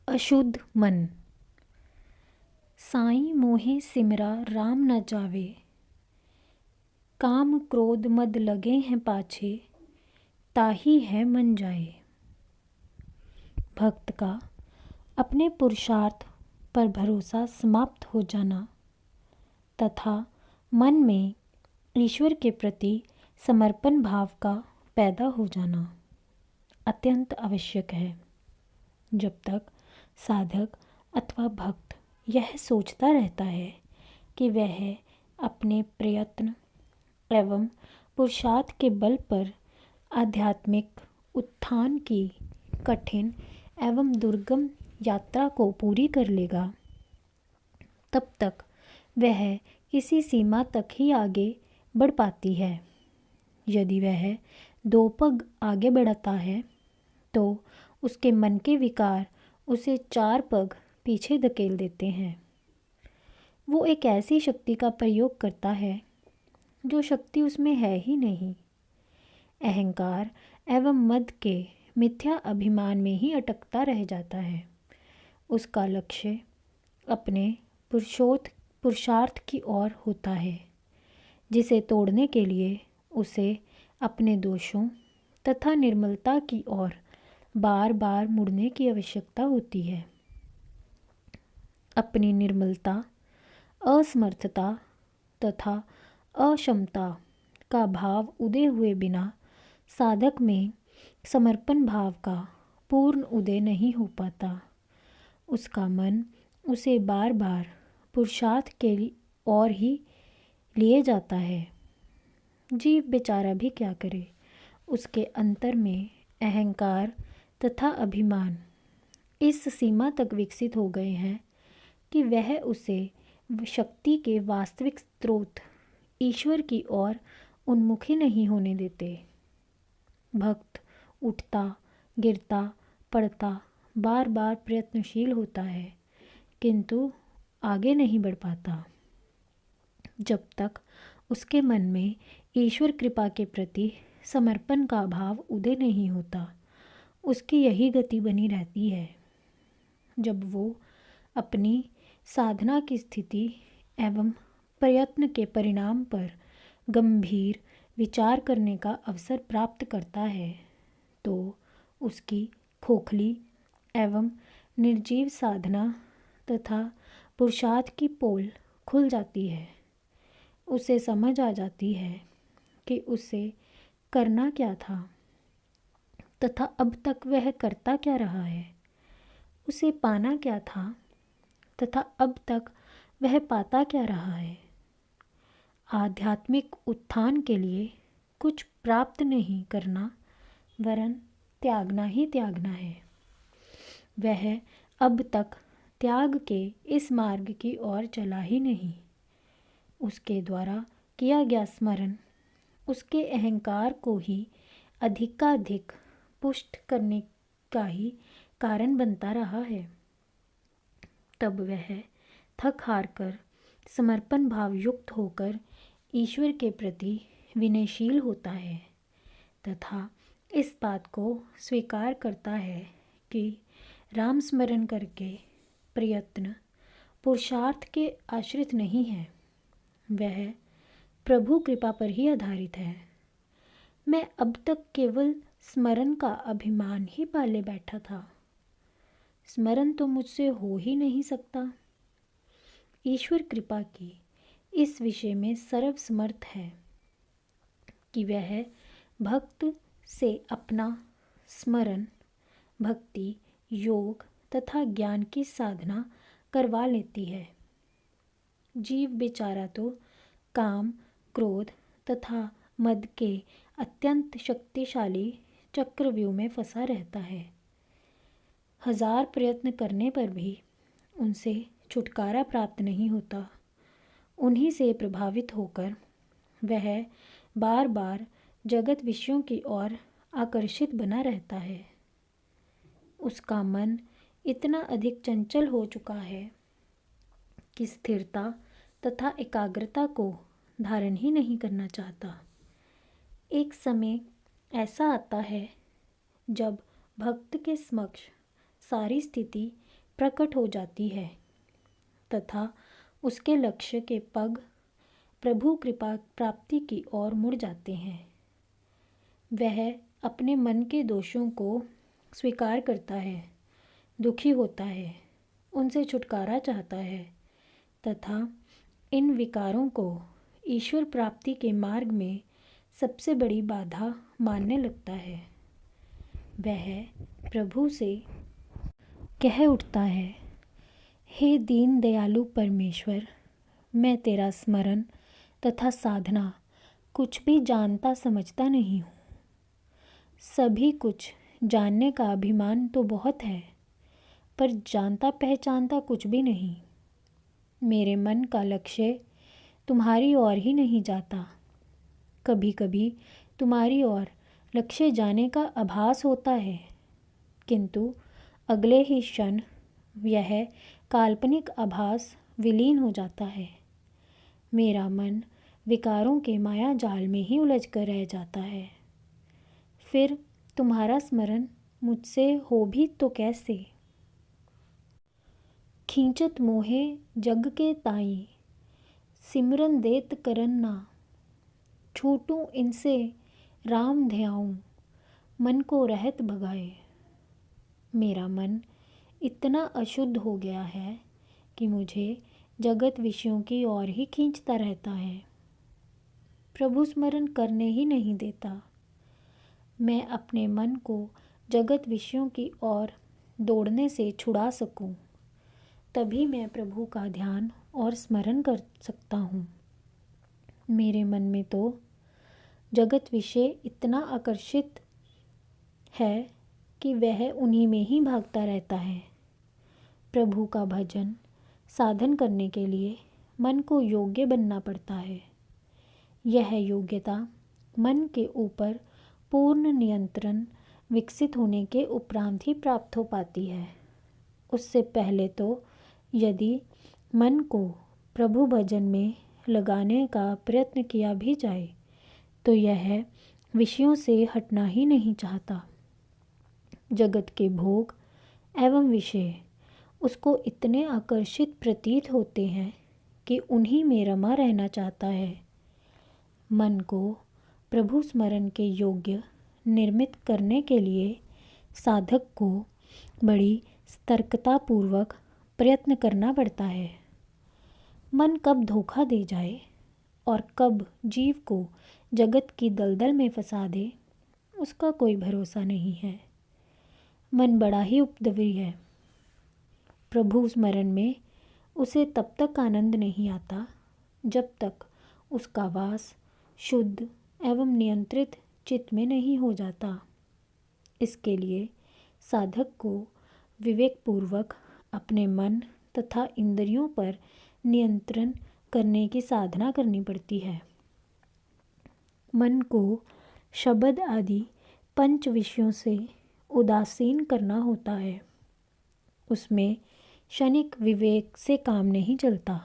अशुद्ध मन। साईं मोहे सिमरा राम न जावे, काम क्रोध मद लगे हैं पाछे, ताही है मन जाए। भक्त का अपने पुरुषार्थ पर भरोसा समाप्त हो जाना तथा मन में ईश्वर के प्रति समर्पण भाव का पैदा हो जाना अत्यंत आवश्यक है। जब तक साधक अथवा भक्त यह सोचता रहता है कि वह अपने प्रयत्न एवं पुरुषार्थ के बल पर आध्यात्मिक उत्थान की कठिन एवं दुर्गम यात्रा को पूरी कर लेगा, तब तक वह किसी सीमा तक ही आगे बढ़ पाती है। यदि वह 2 पग आगे बढ़ता है तो उसके मन के विकार उसे 4 पग पीछे धकेल देते हैं। वो एक ऐसी शक्ति का प्रयोग करता है जो शक्ति उसमें है ही नहीं। अहंकार एवं मद के मिथ्या अभिमान में ही अटकता रह जाता है। उसका लक्ष्य अपने पुरुषार्थ की ओर होता है, जिसे तोड़ने के लिए उसे अपने दोषों तथा निर्मलता की ओर बार बार मुड़ने की आवश्यकता होती है। अपनी निर्मलता, असमर्थता तथा अक्षमता का भाव उदय हुए बिना साधक में समर्पण भाव का पूर्ण उदय नहीं हो पाता। उसका मन उसे बार बार पुरुषार्थ के ओर ही लिए जाता है। जीव बेचारा भी क्या करे, उसके अंतर में अहंकार तथा अभिमान इस सीमा तक विकसित हो गए हैं कि वह उसे शक्ति के वास्तविक स्रोत ईश्वर की ओर उन्मुखी नहीं होने देते। भक्त उठता, गिरता, पड़ता, बार बार प्रयत्नशील होता है, किंतु आगे नहीं बढ़ पाता। जब तक उसके मन में ईश्वर कृपा के प्रति समर्पण का भाव उदय नहीं होता, उसकी यही गति बनी रहती है। जब वो अपनी साधना की स्थिति एवं प्रयत्न के परिणाम पर गंभीर विचार करने का अवसर प्राप्त करता है, तो उसकी खोखली एवं निर्जीव साधना तथा पुरुषार्थ की पोल खुल जाती है। उसे समझ आ जाती है कि उसे करना क्या था तथा अब तक वह करता क्या रहा है। उसे पाना क्या था तथा अब तक वह पाता क्या रहा है। आध्यात्मिक उत्थान के लिए कुछ प्राप्त नहीं करना वरन त्यागना ही त्यागना है। वह अब तक त्याग के इस मार्ग की ओर चला ही नहीं। उसके द्वारा किया गया स्मरण उसके अहंकार को ही अधिकाधिक पुष्ट करने का ही कारण बनता रहा है। तब वह थक हार कर समर्पण भाव युक्त होकर ईश्वर के प्रति विनयशील होता है तथा इस बात को स्वीकार करता है कि राम स्मरण करके प्रयत्न पुरुषार्थ के आश्रित नहीं है, वह प्रभु कृपा पर ही आधारित है। मैं अब तक केवल स्मरण का अभिमान ही पाले बैठा था, स्मरण तो मुझसे हो ही नहीं सकता। ईश्वर कृपा की इस विषय में सर्वसमर्थ है कि वह भक्त से अपना स्मरण, भक्ति, योग तथा ज्ञान की साधना करवा लेती है। जीव बेचारा तो काम, क्रोध तथा मद के अत्यंत शक्तिशाली चक्रव्यूह में फंसा रहता है। 1000 प्रयत्न करने पर भी उनसे छुटकारा प्राप्त नहीं होता। उन्हीं से प्रभावित होकर वह बार बार जगत विषयों की ओर आकर्षित बना रहता है। उसका मन इतना अधिक चंचल हो चुका है कि स्थिरता तथा एकाग्रता को धारण ही नहीं करना चाहता। एक समय ऐसा आता है जब भक्त के समक्ष सारी स्थिति प्रकट हो जाती है तथा उसके लक्ष्य के पग प्रभु कृपा प्राप्ति की ओर मुड़ जाते हैं। वह अपने मन के दोषों को स्वीकार करता है, दुखी होता है, उनसे छुटकारा चाहता है तथा इन विकारों को ईश्वर प्राप्ति के मार्ग में सबसे बड़ी बाधा मानने लगता है। वह प्रभु से कह उठता है, हे दीन दयालु परमेश्वर, मैं तेरा स्मरण तथा साधना कुछ भी जानता समझता नहीं हूँ। सभी कुछ जानने का अभिमान तो बहुत है, पर जानता पहचानता कुछ भी नहीं। मेरे मन का लक्ष्य तुम्हारी ओर ही नहीं जाता। कभी कभी तुम्हारी ओर लक्ष्य जाने का आभास होता है, किंतु अगले ही क्षण यह काल्पनिक आभास विलीन हो जाता है। मेरा मन विकारों के माया जाल में ही उलझ कर रह जाता है। फिर तुम्हारा स्मरण मुझसे हो भी तो कैसे। खींचत मोहे जग के ताई, सिमरन देत करन ना। छूटूं इनसे राम ध्याऊं, मन को रहत भगाए। मेरा मन इतना अशुद्ध हो गया है कि मुझे जगत विषयों की ओर ही खींचता रहता है, प्रभु स्मरण करने ही नहीं देता। मैं अपने मन को जगत विषयों की ओर दौड़ने से छुड़ा सकूं, तभी मैं प्रभु का ध्यान और स्मरण कर सकता हूँ। मेरे मन में तो जगत विषय इतना आकर्षित है कि वह उन्हीं में ही भागता रहता है। प्रभु का भजन साधन करने के लिए मन को योग्य बनना पड़ता है। यह योग्यता मन के ऊपर पूर्ण नियंत्रण विकसित होने के उपरांत ही प्राप्त हो पाती है। उससे पहले तो यदि मन को प्रभु भजन में लगाने का प्रयत्न किया भी जाए तो यह विषयों से हटना ही नहीं चाहता। जगत के भोग एवं विषय उसको इतने आकर्षित प्रतीत होते हैं कि उन्हीं में रमा रहना चाहता है। मन को प्रभु स्मरण के योग्य निर्मित करने के लिए साधक को बड़ी सतर्कतापूर्वक प्रयत्न करना पड़ता है। मन कब धोखा दे जाए और कब जीव को जगत की दलदल में फंसा दे, उसका कोई भरोसा नहीं है। मन बड़ा ही उपद्रवी है। प्रभु स्मरण में उसे तब तक आनंद नहीं आता जब तक उसका वास शुद्ध एवं नियंत्रित चित्त में नहीं हो जाता। इसके लिए साधक को विवेकपूर्वक अपने मन तथा इंद्रियों पर नियंत्रण करने की साधना करनी पड़ती है। मन को शब्द आदि पंच विषयों से उदासीन करना होता है। उसमें क्षणिक विवेक से काम नहीं चलता।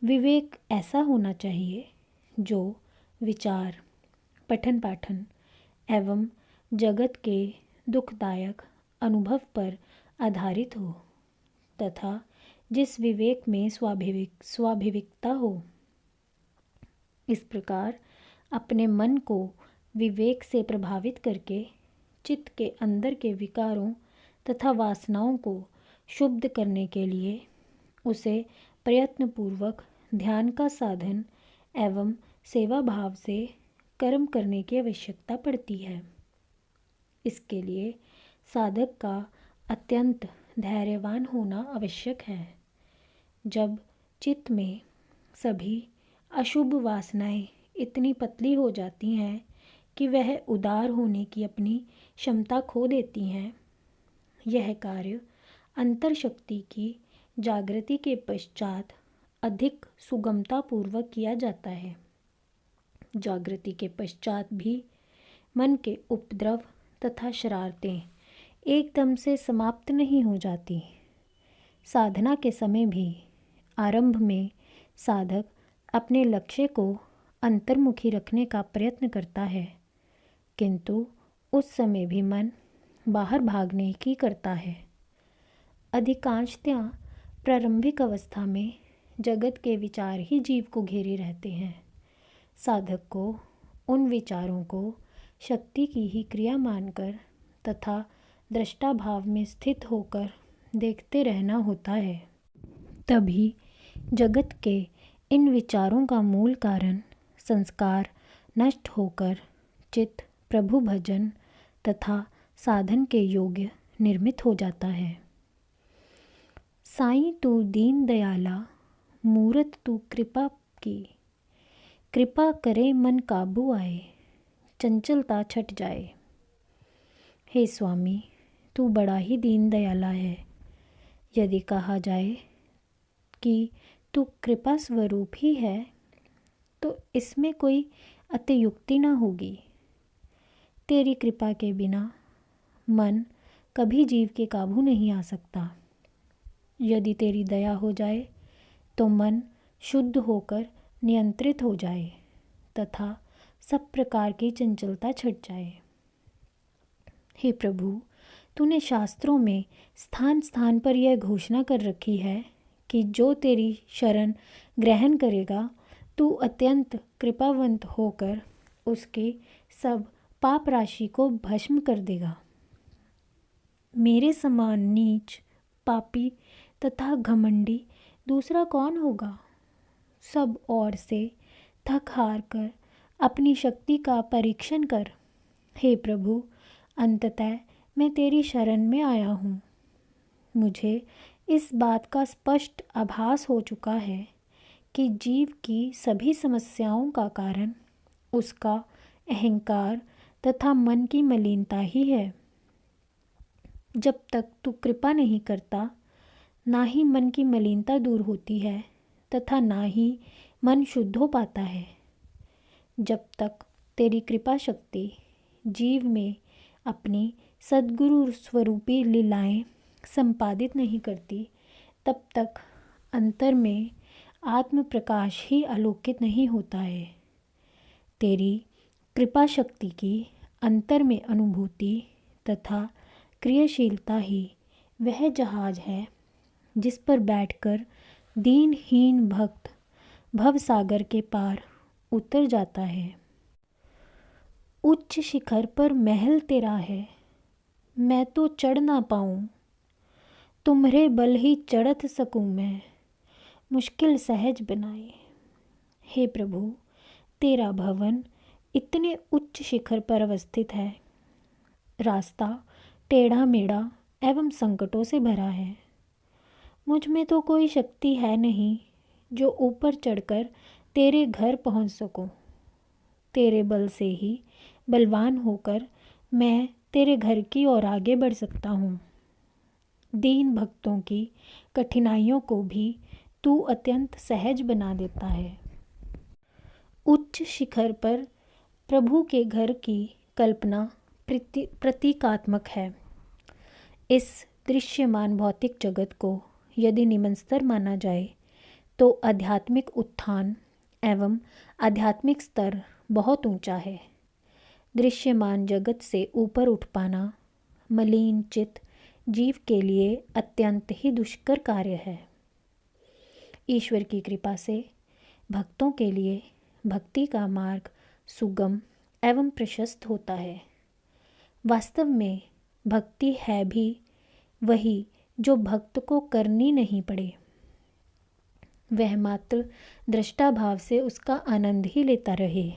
विवेक ऐसा होना चाहिए जो विचार, पठन पाठन एवं जगत के दुखदायक अनुभव पर आधारित हो तथा जिस विवेक में स्वाभाविकता हो। इस प्रकार अपने मन को विवेक से प्रभावित करके चित्त के अंदर के विकारों तथा वासनाओं को शुद्ध करने के लिए उसे प्रयत्नपूर्वक ध्यान का साधन एवं सेवा भाव से कर्म करने की आवश्यकता पड़ती है। इसके लिए साधक का अत्यंत धैर्यवान होना आवश्यक है। जब चित्त में सभी अशुभ वासनाएं इतनी पतली हो जाती हैं कि वह उदार होने की अपनी क्षमता खो देती हैं, यह कार्य अंतर शक्ति की जागृति के पश्चात अधिक सुगमतापूर्वक किया जाता है। जागृति के पश्चात भी मन के उपद्रव तथा शरारतें एकदम से समाप्त नहीं हो जाती। साधना के समय भी आरंभ में साधक अपने लक्ष्य को अंतर्मुखी रखने का प्रयत्न करता है, किंतु उस समय भी मन बाहर भागने की करता है। अधिकांशतः प्रारंभिक अवस्था में जगत के विचार ही जीव को घेरे रहते हैं। साधक को उन विचारों को शक्ति की ही क्रिया मानकर तथा दृष्टा भाव में स्थित होकर देखते रहना होता है। तभी जगत के इन विचारों का मूल कारण संस्कार नष्ट होकर चित्त प्रभु भजन तथा साधन के योग्य निर्मित हो जाता है। साईं तू दीन दयाला मूरत तू कृपा की, कृपा करे मन काबू आए, चंचलता छट जाए। हे स्वामी, तू बड़ा ही दीन दयाला है। यदि कहा जाए कि तू कृपा स्वरूप ही है तो इसमें कोई अतियुक्ति न होगी। तेरी कृपा के बिना मन कभी जीव के काबू नहीं आ सकता। यदि तेरी दया हो जाए तो मन शुद्ध होकर नियंत्रित हो जाए तथा सब प्रकार की चंचलता छट जाए। हे प्रभु, तूने शास्त्रों में स्थान स्थान पर यह घोषणा कर रखी है कि जो तेरी शरण ग्रहण करेगा तू अत्यंत कृपावंत होकर उसके सब पाप राशि को भस्म कर देगा। मेरे समान नीच, पापी तथा घमंडी दूसरा कौन होगा? सब ओर से थक हार कर अपनी शक्ति का परीक्षण कर। हे प्रभु, अंततः मैं तेरी शरण में आया हूँ। मुझे इस बात का स्पष्ट आभास हो चुका है कि जीव की सभी समस्याओं का कारण उसका अहंकार तथा मन की मलिनता ही है। जब तक तू कृपा नहीं करता, ना ही मन की मलिनता दूर होती है तथा ना ही मन शुद्ध हो पाता है। जब तक तेरी कृपा शक्ति जीव में अपनी सद्गुरु स्वरूपी लीलाएं संपादित नहीं करती, तब तक अंतर में आत्म प्रकाश ही आलोकित नहीं होता है। तेरी कृपा शक्ति की अंतर में अनुभूति तथा क्रियाशीलता ही वह जहाज है जिस पर बैठकर दीनहीन भक्त भव सागर के पार उतर जाता है। उच्च शिखर पर महल तेरा है, मैं तो चढ़ ना पाऊँ। तुम्हारे बल ही चढ़त सकूँ मैं, मुश्किल सहज बनाए। हे प्रभु, तेरा भवन इतने उच्च शिखर पर अवस्थित है। रास्ता टेढ़ा मेढ़ा एवं संकटों से भरा है। मुझ में तो कोई शक्ति है नहीं जो ऊपर चढ़कर तेरे घर पहुंच सकूं। तेरे बल से ही बलवान होकर मैं तेरे घर की ओर आगे बढ़ सकता हूँ। दीन भक्तों की कठिनाइयों को भी तू अत्यंत सहज बना देता है। उच्च शिखर पर प्रभु के घर की कल्पना प्रतीकात्मक है। इस दृश्यमान भौतिक जगत को यदि निम्न स्तर माना जाए तो आध्यात्मिक उत्थान एवं आध्यात्मिक स्तर बहुत ऊंचा है। दृश्यमान जगत से ऊपर उठ पाना मलिन चित्त जीव के लिए अत्यंत ही दुष्कर कार्य है। ईश्वर की कृपा से भक्तों के लिए भक्ति का मार्ग सुगम एवं प्रशस्त होता है। वास्तव में भक्ति है भी वही जो भक्त को करनी नहीं पड़े। वह मात्र दृष्टा भाव से उसका आनंद ही लेता रहे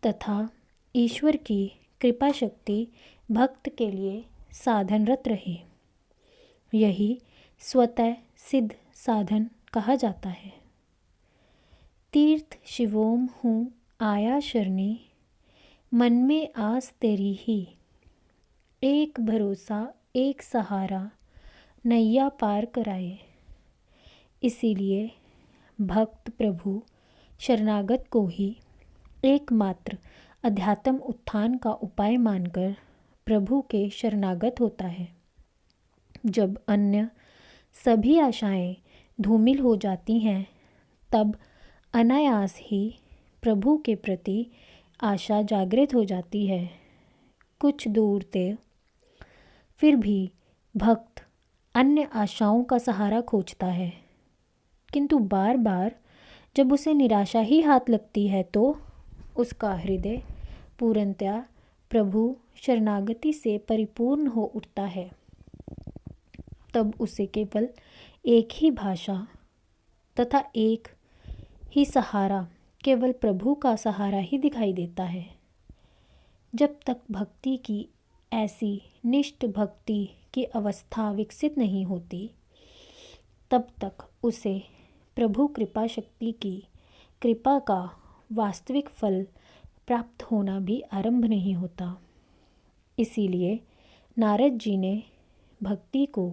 तथा ईश्वर की कृपा शक्ति भक्त के लिए साधनरत रहे। यही स्वतः सिद्ध साधन कहा जाता है। तीर्थ शिवोम हूँ आया शरणी, मन में आस तेरी ही। एक भरोसा एक सहारा, नैया पार कराए। इसीलिए भक्त प्रभु शरणागत को ही एकमात्र अध्यात्म उत्थान का उपाय मानकर प्रभु के शरणागत होता है। जब अन्य सभी आशाएं धूमिल हो जाती हैं, तब अनायास ही प्रभु के प्रति आशा जागृत हो जाती है। कुछ दूर तक फिर भी भक्त अन्य आशाओं का सहारा खोजता है, किंतु बार बार जब उसे निराशा ही हाथ लगती है तो उसका हृदय पूर्णतया प्रभु शरणागति से परिपूर्ण हो उठता है। तब उसे केवल एक ही भाषा तथा एक ही सहारा, केवल प्रभु का सहारा ही दिखाई देता है। जब तक भक्ति की ऐसी निष्ठ भक्ति की अवस्था विकसित नहीं होती, तब तक उसे प्रभु कृपा शक्ति की कृपा का वास्तविक फल प्राप्त होना भी आरंभ नहीं होता। इसीलिए नारद जी ने भक्ति को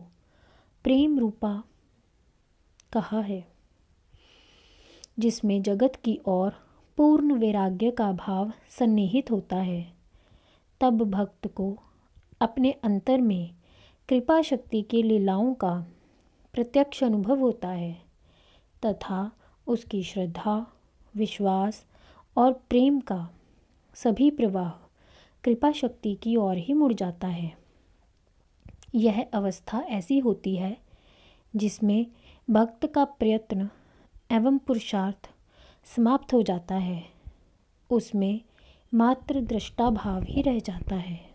प्रेम रूपा कहा है, जिसमें जगत की ओर पूर्ण वैराग्य का भाव सन्निहित होता है। तब भक्त को अपने अंतर में कृपा शक्ति की लीलाओं का प्रत्यक्ष अनुभव होता है तथा उसकी श्रद्धा, विश्वास और प्रेम का सभी प्रवाह कृपा शक्ति की ओर ही मुड़ जाता है। यह अवस्था ऐसी होती है जिसमें भक्त का प्रयत्न एवं पुरुषार्थ समाप्त हो जाता है, उसमें मात्र दृष्टा भाव ही रह जाता है।